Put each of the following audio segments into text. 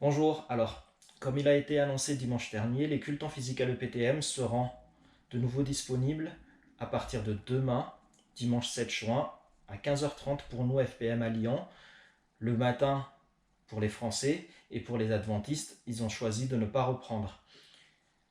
Bonjour, alors, comme il a été annoncé dimanche dernier, les cultes en physique à l'EPTM seront de nouveau disponibles à partir de demain, dimanche 7 juin, à 15h30 pour nous FPM à Lyon, le matin pour les Français et pour les adventistes, ils ont choisi de ne pas reprendre.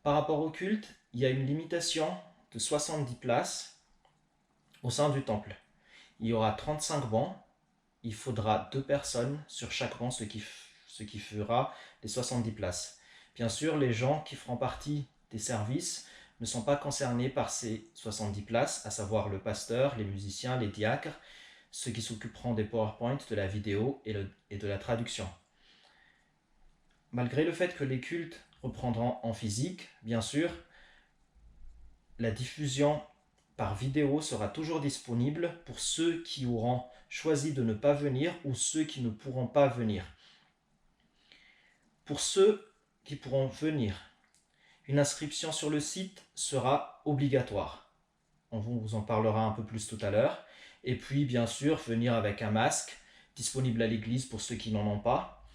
Par rapport au culte, il y a une limitation de 70 places au sein du temple. Il y aura 35 bancs, il faudra 2 personnes sur chaque banc, ce qui fera les 70 places. Bien sûr, les gens qui feront partie des services ne sont pas concernés par ces 70 places, à savoir le pasteur, les musiciens, les diacres, ceux qui s'occuperont des PowerPoint, de la vidéo et de la traduction. Malgré le fait que les cultes reprendront en physique, bien sûr, la diffusion par vidéo sera toujours disponible pour ceux qui auront choisi de ne pas venir ou ceux qui ne pourront pas venir. Pour ceux qui pourront venir, une inscription sur le site sera obligatoire. On vous en parlera un peu plus tout à l'heure. Et puis, bien sûr, venir avec un masque disponible à l'église pour ceux qui n'en ont pas.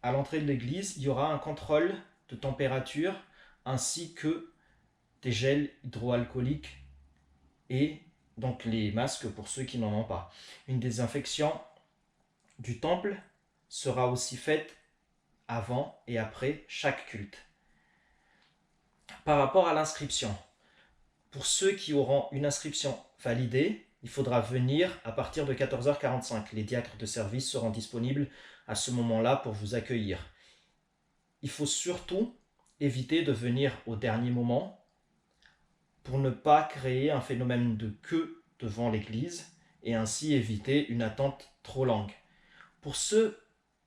À l'entrée de l'église, il y aura un contrôle de température ainsi que des gels hydroalcooliques et donc les masques pour ceux qui n'en ont pas. Une désinfection du temple sera aussi faite avant et après chaque culte. Par rapport à l'inscription, pour ceux qui auront une inscription validée, il faudra venir à partir de 14h45. Les diacres de service seront disponibles à ce moment-là pour vous accueillir. Il faut surtout éviter de venir au dernier moment pour ne pas créer un phénomène de queue devant l'église et ainsi éviter une attente trop longue. Pour ceux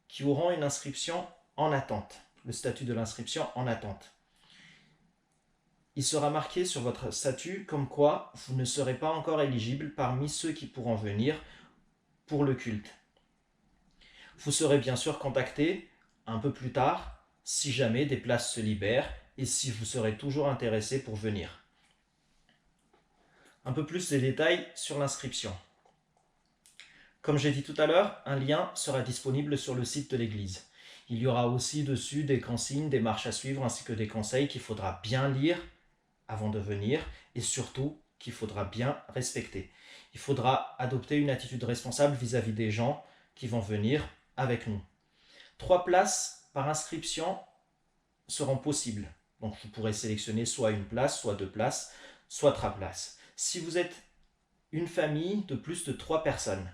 qui auront une inscription en attente, le statut de l'inscription en attente, il sera marqué sur votre statut comme quoi vous ne serez pas encore éligible parmi ceux qui pourront venir pour le culte. Vous serez bien sûr contacté un peu plus tard si jamais des places se libèrent et si vous serez toujours intéressé pour venir. Un peu plus de détails sur l'inscription. Comme j'ai dit tout à l'heure, un lien sera disponible sur le site de l'église. Il y aura aussi dessus des consignes, des marches à suivre ainsi que des conseils qu'il faudra bien lire avant de venir et surtout qu'il faudra bien respecter. Il faudra adopter une attitude responsable vis-à-vis des gens qui vont venir avec nous. 3 places par inscription seront possibles. Donc vous pourrez sélectionner soit une place, soit 2 places, soit 3 places. Si vous êtes une famille de plus de 3 personnes,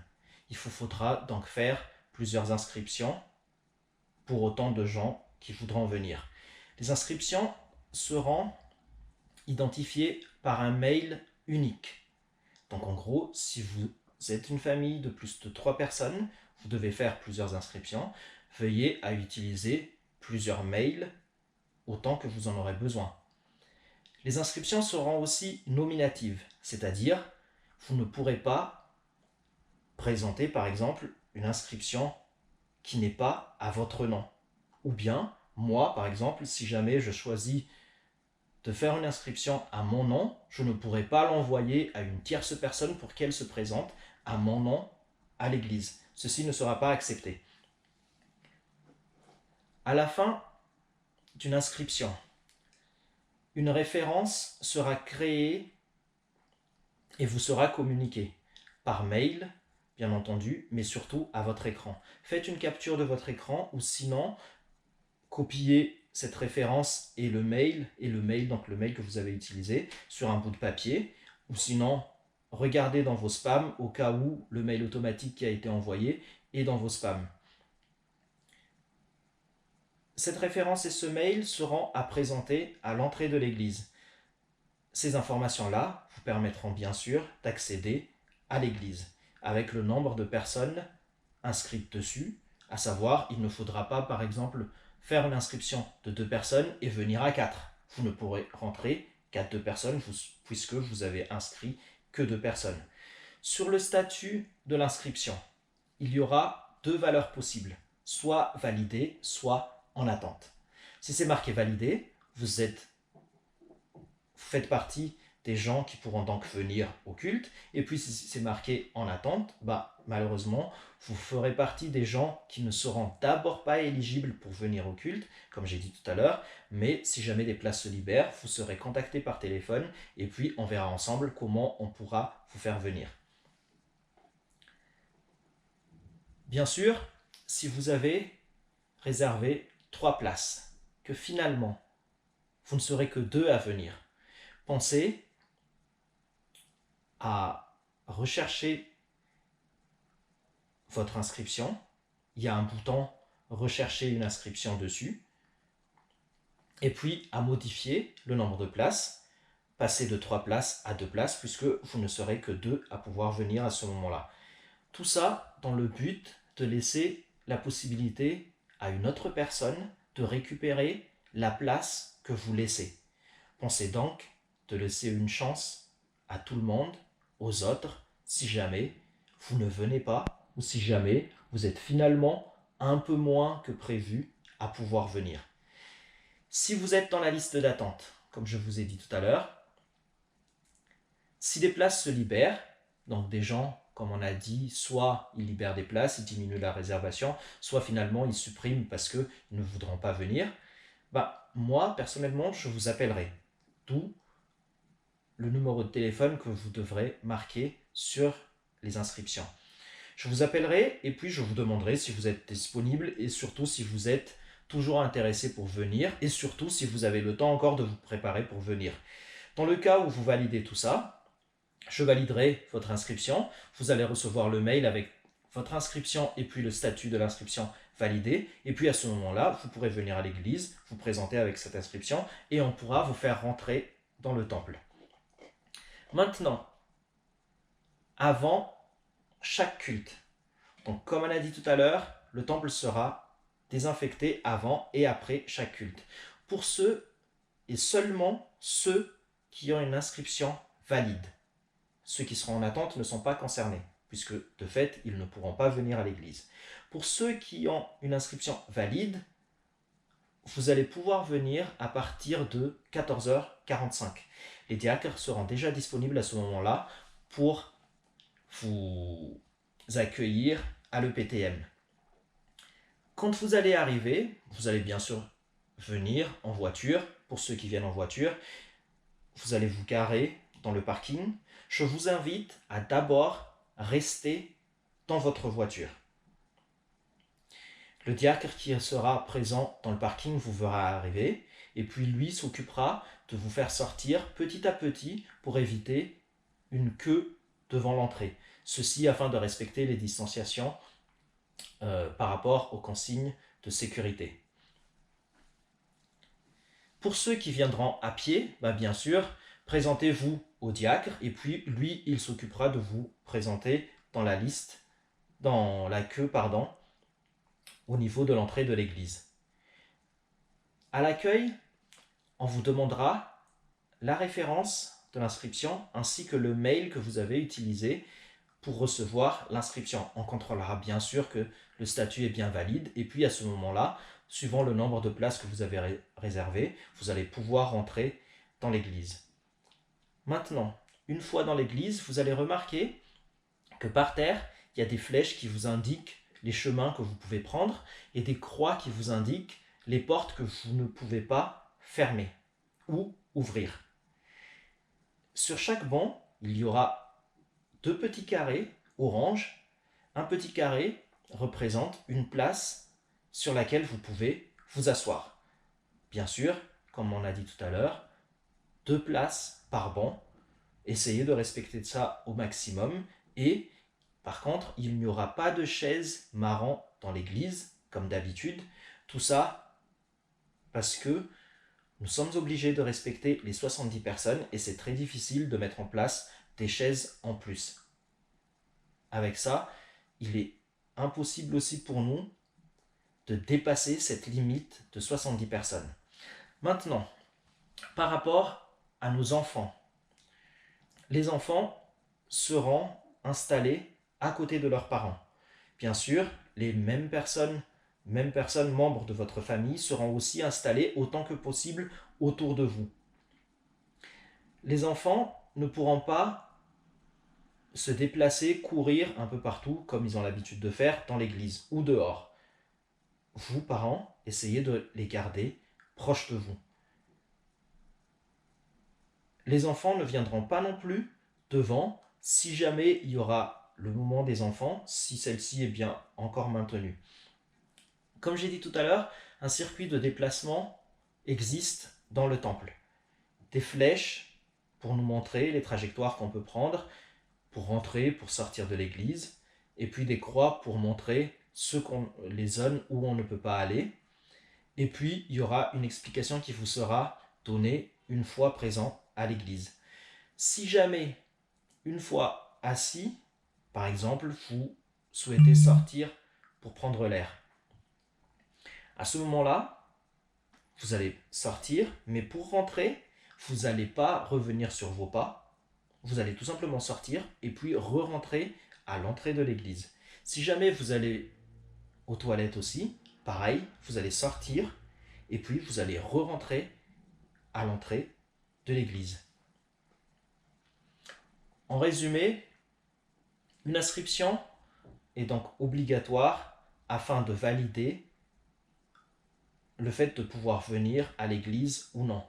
il faudra donc faire plusieurs inscriptions pour autant de gens qui voudront venir. Les inscriptions seront identifiées par un mail unique. Donc en gros, si vous êtes une famille de plus de 3 personnes, vous devez faire plusieurs inscriptions. Veuillez à utiliser plusieurs mails autant que vous en aurez besoin. Les inscriptions seront aussi nominatives, c'est-à-dire vous ne pourrez pas présenter par exemple une inscription qui n'est pas à votre nom. Ou bien, moi par exemple, si jamais je choisis de faire une inscription à mon nom, je ne pourrai pas l'envoyer à une tierce personne pour qu'elle se présente à mon nom à l'église. Ceci ne sera pas accepté. À la fin d'une inscription, une référence sera créée et vous sera communiquée par mail, bien entendu, mais surtout à votre écran. Faites une capture de votre écran ou sinon, copiez cette référence et le mail, donc le mail que vous avez utilisé, sur un bout de papier, ou sinon, regardez dans vos spams au cas où le mail automatique qui a été envoyé est dans vos spams. Cette référence et ce mail seront à présenter à l'entrée de l'église. Ces informations-là vous permettront bien sûr d'accéder à l'église avec le nombre de personnes inscrites dessus, à savoir, il ne faudra pas, par exemple, faire une inscription de 2 personnes et venir à 4. Vous ne pourrez rentrer qu'à 2 personnes puisque vous avez inscrit que 2 personnes. Sur le statut de l'inscription, il y aura 2 valeurs possibles, soit validée, soit en attente. Si c'est marqué validé, vous faites partie des gens qui pourront donc venir au culte. Et puis si c'est marqué en attente, malheureusement, vous ferez partie des gens qui ne seront d'abord pas éligibles pour venir au culte, comme j'ai dit tout à l'heure, mais si jamais des places se libèrent, vous serez contacté par téléphone et puis on verra ensemble comment on pourra vous faire venir. Bien sûr, si vous avez réservé 3 places, que finalement, vous ne serez que 2 à venir, pensez à rechercher votre inscription. Il y a un bouton « Rechercher une inscription » dessus. Et puis à modifier le nombre de places, passer de 3 places à 2 places, puisque vous ne serez que 2 à pouvoir venir à ce moment-là. Tout ça dans le but de laisser la possibilité à une autre personne de récupérer la place que vous laissez. Pensez donc de laisser une chance à tout le monde, aux autres, si jamais vous ne venez pas ou si jamais vous êtes finalement un peu moins que prévu à pouvoir venir. Si vous êtes dans la liste d'attente, comme je vous ai dit tout à l'heure, si des places se libèrent, donc des gens, comme on a dit, soit ils libèrent des places, ils diminuent la réservation, soit finalement ils suppriment parce qu'ils ne voudront pas venir, moi, personnellement, je vous appellerai. D'où le numéro de téléphone que vous devrez marquer sur les inscriptions. Je vous appellerai et puis je vous demanderai si vous êtes disponible et surtout si vous êtes toujours intéressé pour venir et surtout si vous avez le temps encore de vous préparer pour venir. Dans le cas où vous validez tout ça, je validerai votre inscription. Vous allez recevoir le mail avec votre inscription et puis le statut de l'inscription validé. Et puis à ce moment-là, vous pourrez venir à l'église, vous présenter avec cette inscription et on pourra vous faire rentrer dans le temple. Maintenant, avant chaque culte, donc comme on a dit tout à l'heure, le temple sera désinfecté avant et après chaque culte. Pour ceux et seulement ceux qui ont une inscription valide. Ceux qui seront en attente ne sont pas concernés, puisque de fait, ils ne pourront pas venir à l'église. Pour ceux qui ont une inscription valide, vous allez pouvoir venir à partir de 14h45. Les diacres seront déjà disponibles à ce moment-là pour vous accueillir à l'EPTM. Quand vous allez arriver, vous allez bien sûr venir en voiture. Pour ceux qui viennent en voiture, vous allez vous garer dans le parking. Je vous invite à d'abord rester dans votre voiture. Le diacre qui sera présent dans le parking vous verra arriver et puis lui s'occupera de vous faire sortir petit à petit pour éviter une queue devant l'entrée. Ceci afin de respecter les distanciations par rapport aux consignes de sécurité. Pour ceux qui viendront à pied, bien sûr, présentez-vous au diacre et puis lui, il s'occupera de vous présenter dans la liste, dans la queue, au niveau de l'entrée de l'église. À l'accueil, on vous demandera la référence de l'inscription ainsi que le mail que vous avez utilisé pour recevoir l'inscription. On contrôlera bien sûr que le statut est bien valide et puis à ce moment-là, suivant le nombre de places que vous avez réservé, vous allez pouvoir rentrer dans l'église. Maintenant, une fois dans l'église, vous allez remarquer que par terre, il y a des flèches qui vous indiquent les chemins que vous pouvez prendre et des croix qui vous indiquent les portes que vous ne pouvez pas fermer ou ouvrir. Sur chaque banc, il y aura 2 petits carrés orange. Un petit carré représente une place sur laquelle vous pouvez vous asseoir. Bien sûr, comme on a dit tout à l'heure, 2 places par banc. Essayez de respecter ça au maximum et par contre, il n'y aura pas de chaises marron dans l'église, comme d'habitude. Tout ça parce que nous sommes obligés de respecter les 70 personnes et c'est très difficile de mettre en place des chaises en plus. Avec ça, il est impossible aussi pour nous de dépasser cette limite de 70 personnes. Maintenant, par rapport à nos enfants, les enfants seront installés à côté de leurs parents. Bien sûr, les mêmes personnes membres de votre famille seront aussi installées autant que possible autour de vous. Les enfants ne pourront pas se déplacer, courir un peu partout comme ils ont l'habitude de faire dans l'église ou dehors. Vous, parents, essayez de les garder proches de vous. Les enfants ne viendront pas non plus devant si jamais il y aura le moment des enfants, si celle-ci est bien encore maintenue. Comme j'ai dit tout à l'heure, un circuit de déplacement existe dans le temple. Des flèches pour nous montrer les trajectoires qu'on peut prendre pour rentrer, pour sortir de l'église, et puis des croix pour montrer les zones où on ne peut pas aller. Et puis, il y aura une explication qui vous sera donnée une fois présent à l'église. Si jamais, une fois assis, par exemple, vous souhaitez sortir pour prendre l'air, à ce moment-là, vous allez sortir, mais pour rentrer, vous n'allez pas revenir sur vos pas. Vous allez tout simplement sortir et puis re-rentrer à l'entrée de l'église. Si jamais vous allez aux toilettes aussi, pareil, vous allez sortir et puis vous allez re-rentrer à l'entrée de l'église. En résumé, une inscription est donc obligatoire afin de valider le fait de pouvoir venir à l'église ou non.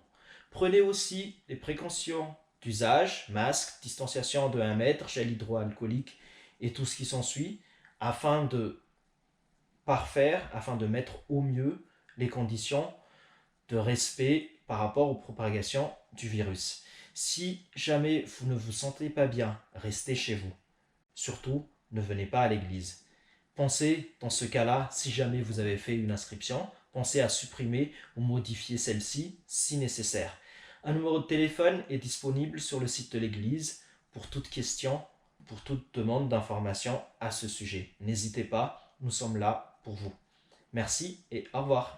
Prenez aussi les précautions d'usage, masque, distanciation de 1 mètre, gel hydroalcoolique et tout ce qui s'ensuit, afin de parfaire, afin de mettre au mieux les conditions de respect par rapport aux propagations du virus. Si jamais vous ne vous sentez pas bien, restez chez vous. Surtout, ne venez pas à l'église. Pensez, dans ce cas-là, si jamais vous avez fait une inscription, pensez à supprimer ou modifier celle-ci si nécessaire. Un numéro de téléphone est disponible sur le site de l'église pour toute question, pour toute demande d'information à ce sujet. N'hésitez pas, nous sommes là pour vous. Merci et au revoir.